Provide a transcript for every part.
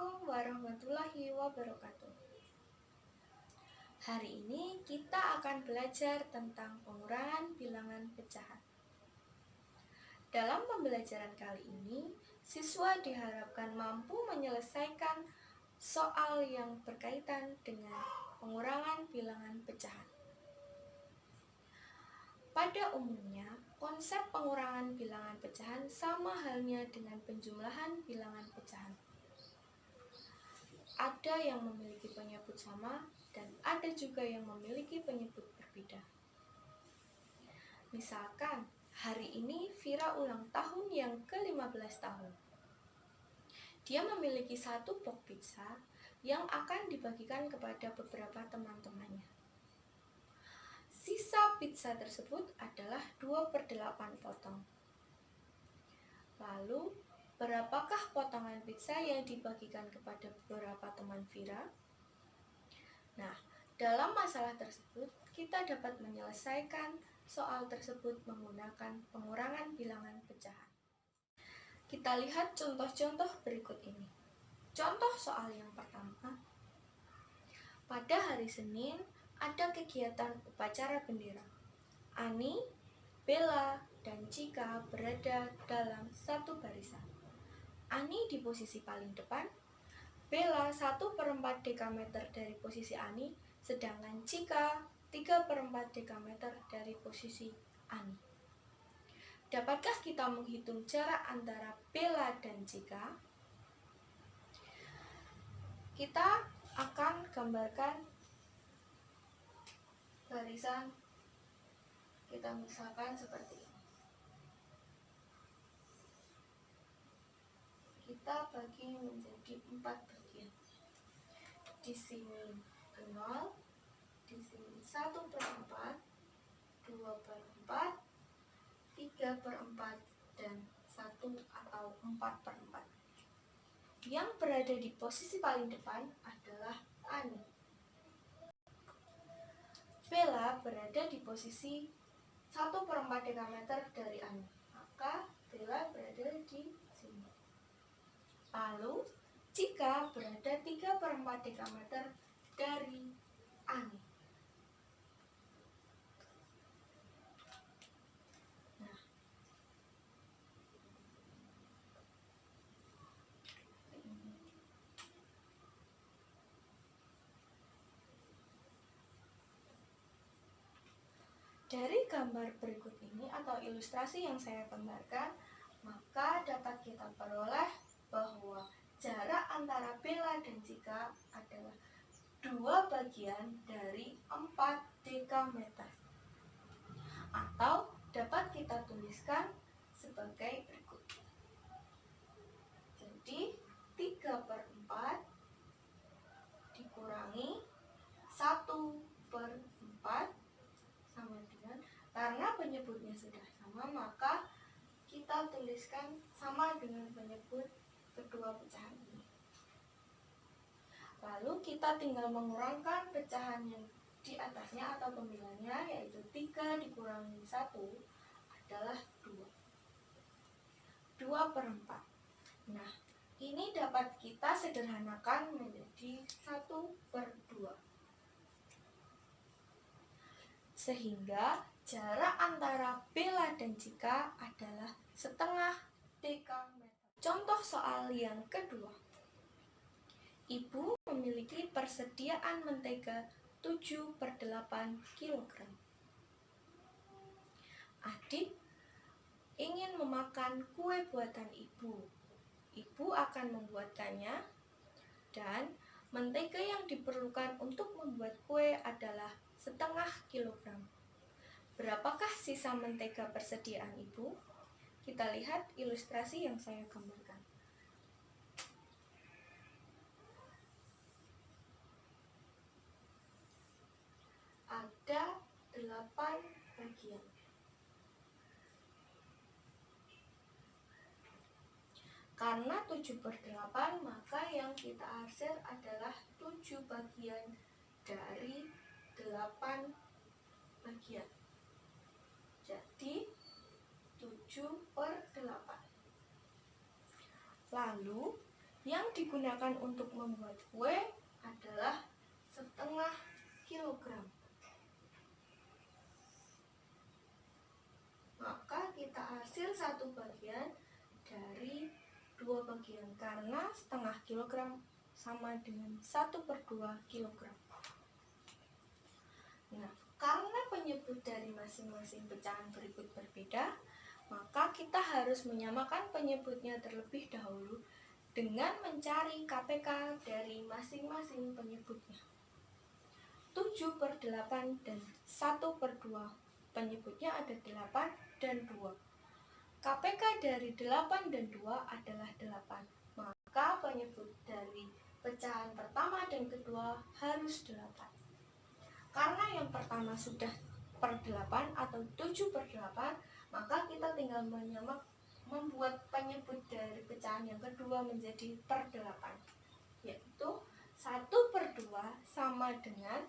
Assalamualaikum warahmatullahi wabarakatuh. Hari ini kita akan belajar tentang pengurangan bilangan pecahan. Dalam pembelajaran kali ini, siswa diharapkan mampu menyelesaikan soal yang berkaitan dengan pengurangan bilangan pecahan. Pada umumnya, konsep pengurangan bilangan pecahan sama halnya dengan penjumlahan bilangan pecahan. Ada yang memiliki penyebut sama dan ada juga yang memiliki penyebut berbeda. Misalkan, hari ini Vira ulang tahun yang ke-15 tahun. Dia memiliki satu box pizza yang akan dibagikan kepada beberapa teman-temannya. Sisa pizza tersebut adalah 2/8 potong. Lalu, berapakah potongan pizza yang dibagikan kepada beberapa teman Vira? Nah, dalam masalah tersebut, kita dapat menyelesaikan soal tersebut menggunakan pengurangan bilangan pecahan. Kita lihat contoh-contoh berikut ini. Contoh soal yang pertama. Pada hari Senin, ada kegiatan upacara bendera. Ani, Bella, dan Cika berada dalam satu barisan. Ani di posisi paling depan, Bella 1/4 dekameter dari posisi Ani, sedangkan Cika 3/4 dekameter dari posisi Ani. Dapatkah kita menghitung jarak antara Bella dan Cika? Kita akan gambarkan barisan, kita misalkan seperti ini. Kita bagi menjadi 4 bagian. Di sini 0, di sini 1/4, 2/4, 3/4, dan 1 atau 4/4. Yang berada di posisi paling depan adalah Ani. Bella berada di posisi 1/4 dekameter dari Ani, maka Bella berada di sini. Lalu, Cika berada 3/4 dekameter dari Ani. Nah, dari gambar berikut ini atau ilustrasi yang saya gambarkan, maka dapat kita peroleh bahwa jarak antara Bella dan Cika adalah 2 bagian dari 4 dekameter. Atau dapat kita tuliskan sebagai berikut. Jadi 3/4 dikurangi 1/4 sama dengan, karena penyebutnya sudah sama, maka kita tuliskan sama dengan penyebut kedua pecahan ini. Lalu kita tinggal mengurangkan pecahan yang di atasnya atau pembilangnya, yaitu 3 dikurangi 1 adalah 2. 2/4. Nah, ini dapat kita sederhanakan menjadi 1/2. Sehingga jarak antara Bella dan Cika adalah 1/2 dekameter. Contoh soal yang kedua. Ibu memiliki persediaan mentega 7/8 kg. Adik ingin memakan kue buatan ibu. Ibu akan membuatkannya, dan mentega yang diperlukan untuk membuat kue adalah 1/2 kg. Berapakah sisa mentega persediaan ibu? Kita lihat ilustrasi yang saya gambarkan. Ada 8 bagian. Karena 7/8, maka yang kita hasil adalah 7 bagian dari 8 bagian. Jadi 7/8. Lalu Yang digunakan untuk membuat kue adalah setengah kilogram. Maka kita hasil 1 bagian dari 2 bagian, karena setengah kilogram sama dengan 1/2 kilogram. Nah, karena penyebut dari masing-masing pecahan berikut berbeda, maka kita harus menyamakan penyebutnya terlebih dahulu dengan mencari KPK dari masing-masing penyebutnya. 7/8 dan 1/2 penyebutnya ada 8 dan 2. KPK dari 8 dan 2 adalah 8. Maka penyebut dari pecahan pertama dan kedua harus 8. Karena yang pertama sudah per 8 atau 7/8, maka kita tinggal membuat penyebut dari pecahan yang kedua menjadi per 8, yaitu 1/2 sama dengan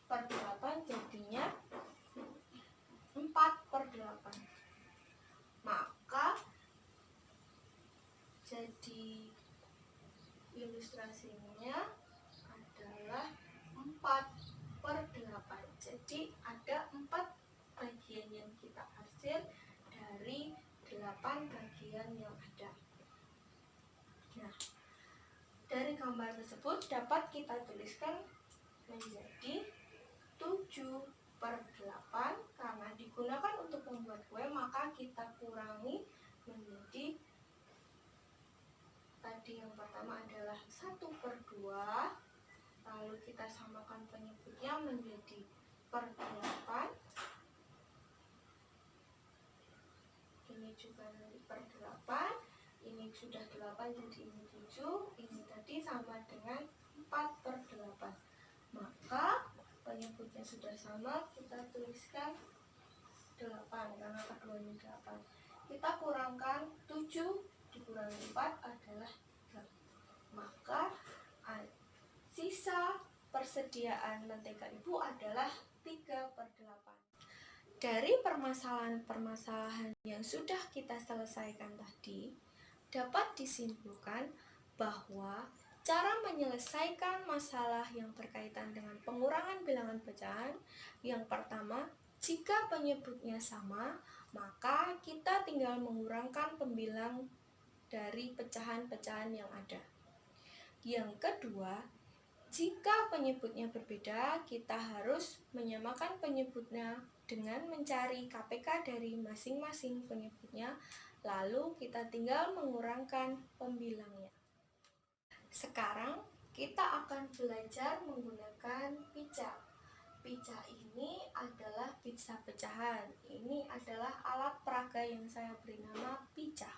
per 8, jadinya 4/8. Maka jadi ilustrasinya adalah 4/8. Jadi ada 4 bagian yang kita hasil dari 8 bagian yang ada. Nah, dari gambar tersebut dapat kita tuliskan menjadi 7/8. Karena digunakan untuk membuat kue, maka kita kurangi menjadi, tadi yang pertama adalah 1/2, lalu kita samakan penyebutnya menjadi per 8, ini juga nanti per 8, ini sudah 8 jadi ini 7, ini tadi sama dengan 4/8. Maka penyebutnya sudah sama, kita tuliskan 8 karena keduanya 8. Kita kurangkan 7 dikurangi 4 adalah 3. Maka sisa persediaan mentega ibu adalah 3/8. Dari permasalahan-permasalahan yang sudah kita selesaikan tadi, dapat disimpulkan bahwa cara menyelesaikan masalah yang berkaitan dengan pengurangan bilangan pecahan, yang pertama, jika penyebutnya sama, maka kita tinggal mengurangkan pembilang dari pecahan-pecahan yang ada. Yang kedua, jika penyebutnya berbeda, kita harus menyamakan penyebutnya dengan mencari KPK dari masing-masing penyebutnya, lalu kita tinggal mengurangkan pembilangnya. Sekarang kita akan belajar menggunakan pica. Pica ini adalah pica pecahan. Ini adalah alat peraga yang saya beri nama pica.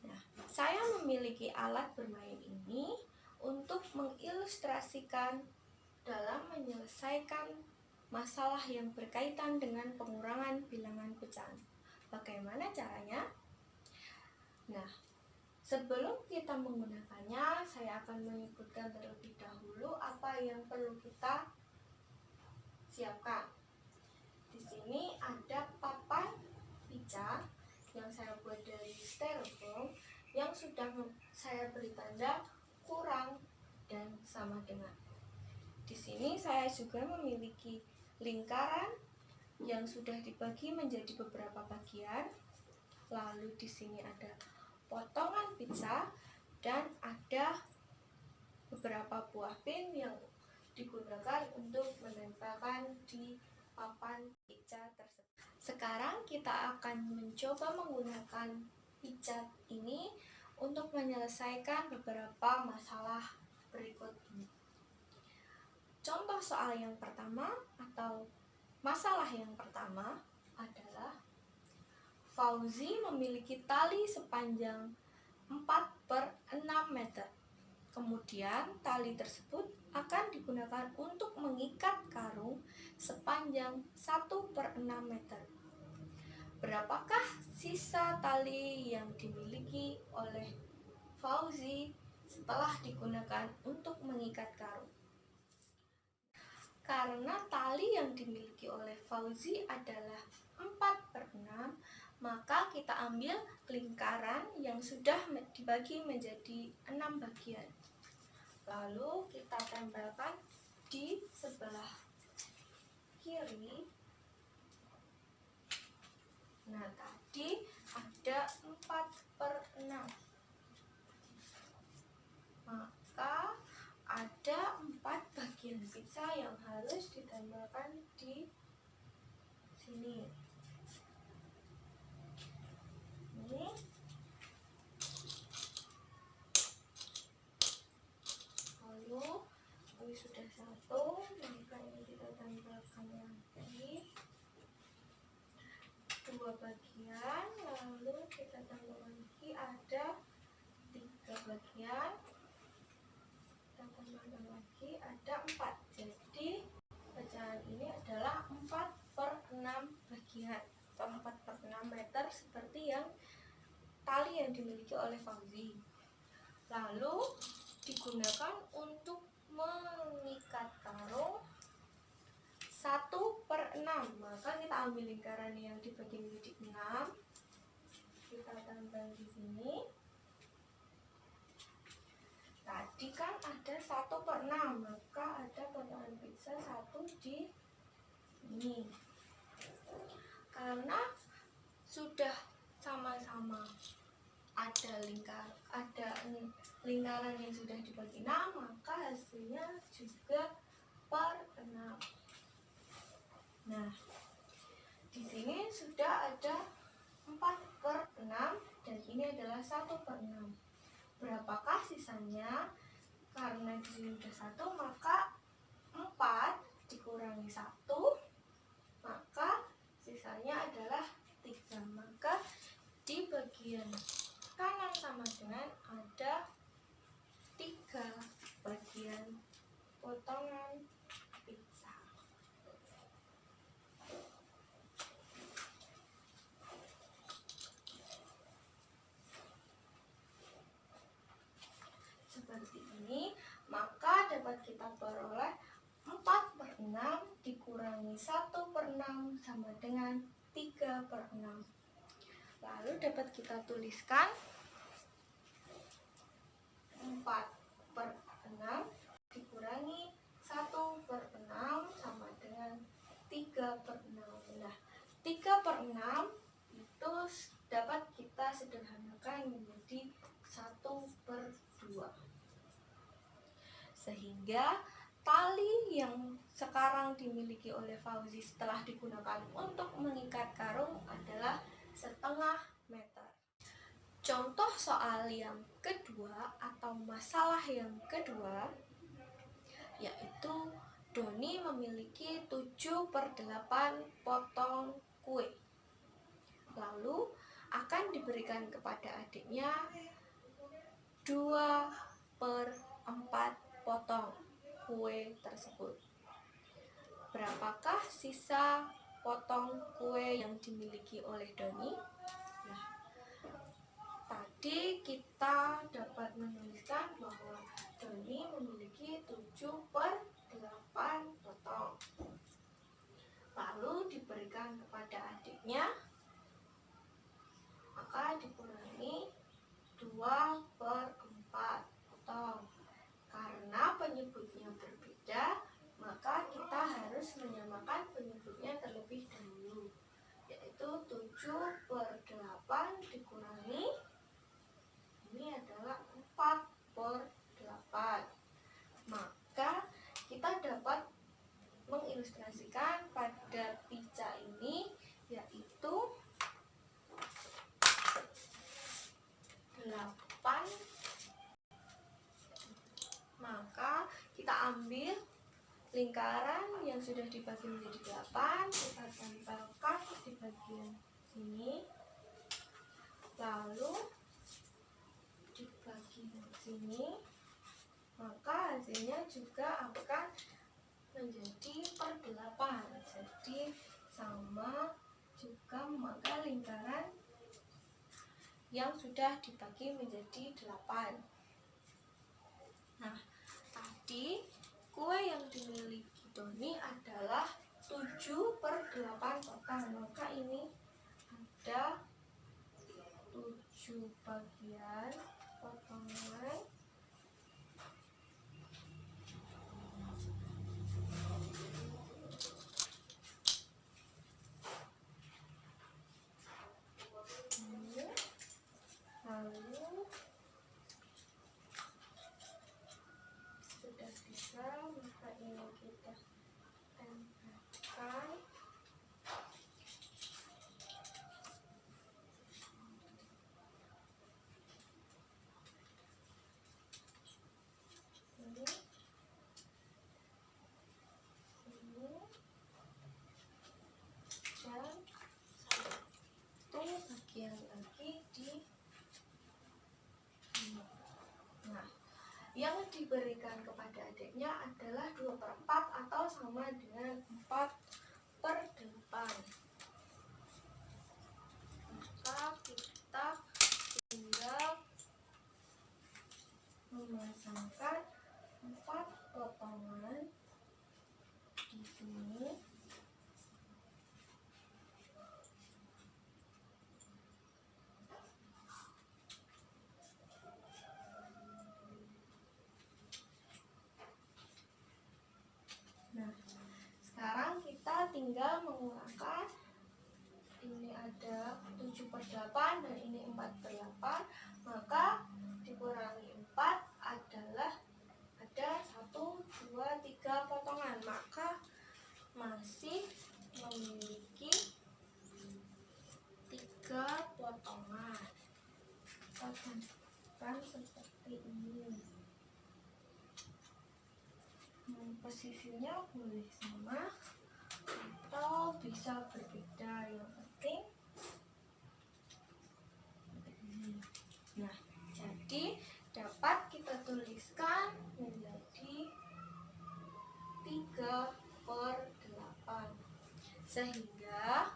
Nah, saya memiliki alat bermain ini untuk mengilustrasikan dalam menyelesaikan masalah yang berkaitan dengan pengurangan bilangan pecahan. Bagaimana caranya? Nah, sebelum kita menggunakannya, saya akan menyebutkan terlebih dahulu apa yang perlu kita siapkan. Di sini ada papan pica yang saya buat dari styrofoam yang sudah saya beri tanda kurang dan sama dengan. Di sini saya juga memiliki lingkaran yang sudah dibagi menjadi beberapa bagian. Lalu di sini ada potongan pizza dan ada beberapa buah pin yang digunakan untuk menempelkan di papan pizza tersebut. Sekarang kita akan mencoba menggunakan pizza ini untuk menyelesaikan beberapa masalah berikut ini. Contoh soal yang pertama atau masalah yang pertama adalah Fauzi memiliki tali sepanjang 4/6 meter. Kemudian tali tersebut akan digunakan untuk mengikat karung sepanjang 1/6 meter. Berapakah sisa tali yang dimiliki oleh Fauzi setelah digunakan untuk mengikat karung? Karena tali yang dimiliki oleh Fauzi adalah 4/6, Maka kita ambil lingkaran yang sudah dibagi menjadi 6 bagian. Lalu kita tempelkan di sebelah kiri. Nah, tadi ada 4/6. Maka ada 4 bagian pizza yang harus ditempelkan di sini. Ini lalu ini sudah satu, maka ini kita tempelkan lagi 2 bagian, lalu kita tambahkan lagi ada 3 bagian, kita tambahkan lagi ada 4. Jadi pecahan ini adalah 4/6 bagian atau 4/6 meter seperti yang tali yang dimiliki oleh Fauzi. Lalu digunakan untuk mengikat karung 1/6. Maka kita ambil lingkaran yang dibagi menjadi 6, kita tambah di sini. Tadi kan ada 1/6, maka ada potongan pizza 1 di sini. Karena sudah sama-sama ada lingkaran yang sudah dibagi 6, maka hasilnya juga per 6. Nah, di sini sudah ada 4/6 dan ini adalah 1/6. Berapakah sisanya? Karena di sini sudah 1, maka 4 dikurangi 1, maka sisanya adalah 3. Maka di bagian kanan sama dengan ada 3 bagian potongan pizza. Seperti ini, maka dapat kita peroleh 4/6 dikurangi 1/6 sama dengan 3/6. Lalu dapat kita tuliskan 4/6 dikurangi 1/6 sama dengan 3/6. Nah, 3/6 itu dapat kita sederhanakan menjadi 1/2. Sehingga tali yang sekarang dimiliki oleh Fauzi setelah digunakan untuk mengikat karung adalah 1/2 meter. Contoh soal yang kedua atau masalah yang kedua yaitu Doni memiliki 7/8 potong kue. Lalu akan diberikan kepada adiknya 2/4 potong kue tersebut. Berapakah sisa potong kue yang dimiliki oleh Doni? Nah, tadi kita dapat menuliskan bahwa Doni memiliki 7/8 potong. Lalu diberikan kepada adiknya, maka dikurangi 2/4 potong. Karena penyebutnya berbeda, maka kita harus menyamakan penyebutnya terlebih dahulu, yaitu 7/8 dikurangi, ini adalah 4/8. Maka kita dapat mengilustrasikan pada pizza ini, yaitu 8. Maka kita ambil lingkaran yang sudah dibagi menjadi 8, kita tempelkan di bagian sini, lalu di bagian sini, maka hasilnya juga akan menjadi per 8. Jadi sama juga memakai lingkaran yang sudah dibagi menjadi 8. Nah, tadi kue yang dimiliki Doni adalah 7/8 potong, maka ini ada 7 bagian potongan ini. Lalu sudah bisa, maka ini kita tempelkan. Ini, ini, dan satu bagian lagi di sini. Nah, yang diberikan kepada adiknya adalah 2/4 atau sama dengan 4/8. Maka kita tinggal memasangkan 4 potongan di sini. Nah, sekarang kita tinggal mengurangkan. Ini ada 7/8 dan ini 4/8, maka dikurangi 4 adalah ada 1, 2, 3 potongan, maka masih memiliki 3 potongan. Kita tambahkan seperti ini. Posisinya boleh sama atau bisa berbeda, yang penting ini. Nah, jadi dapat kita tuliskan menjadi 3/8, sehingga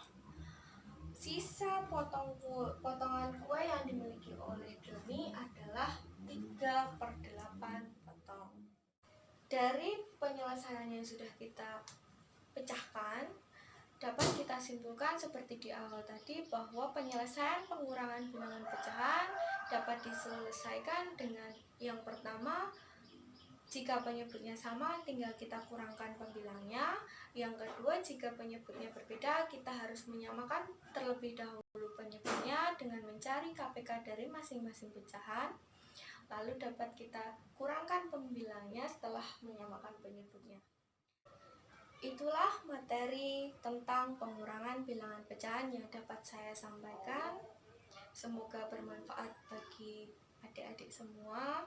sisa potongan kue yang dimiliki oleh Doni adalah 3/8 potong. Dari penyelesaian yang sudah kita pecahkan, dapat kita simpulkan seperti di awal tadi bahwa penyelesaian pengurangan bilangan pecahan dapat diselesaikan dengan yang pertama, jika penyebutnya sama tinggal kita kurangkan pembilangnya. Yang kedua, jika penyebutnya berbeda kita harus menyamakan terlebih dahulu penyebutnya dengan mencari KPK dari masing-masing pecahan. Lalu dapat kita kurangkan pembilangnya setelah menyamakan penyebutnya. Itulah materi tentang pengurangan bilangan pecahan yang dapat saya sampaikan. Semoga bermanfaat bagi adik-adik semua.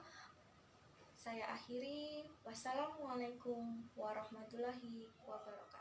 Saya akhiri. Wassalamualaikum warahmatullahi wabarakatuh.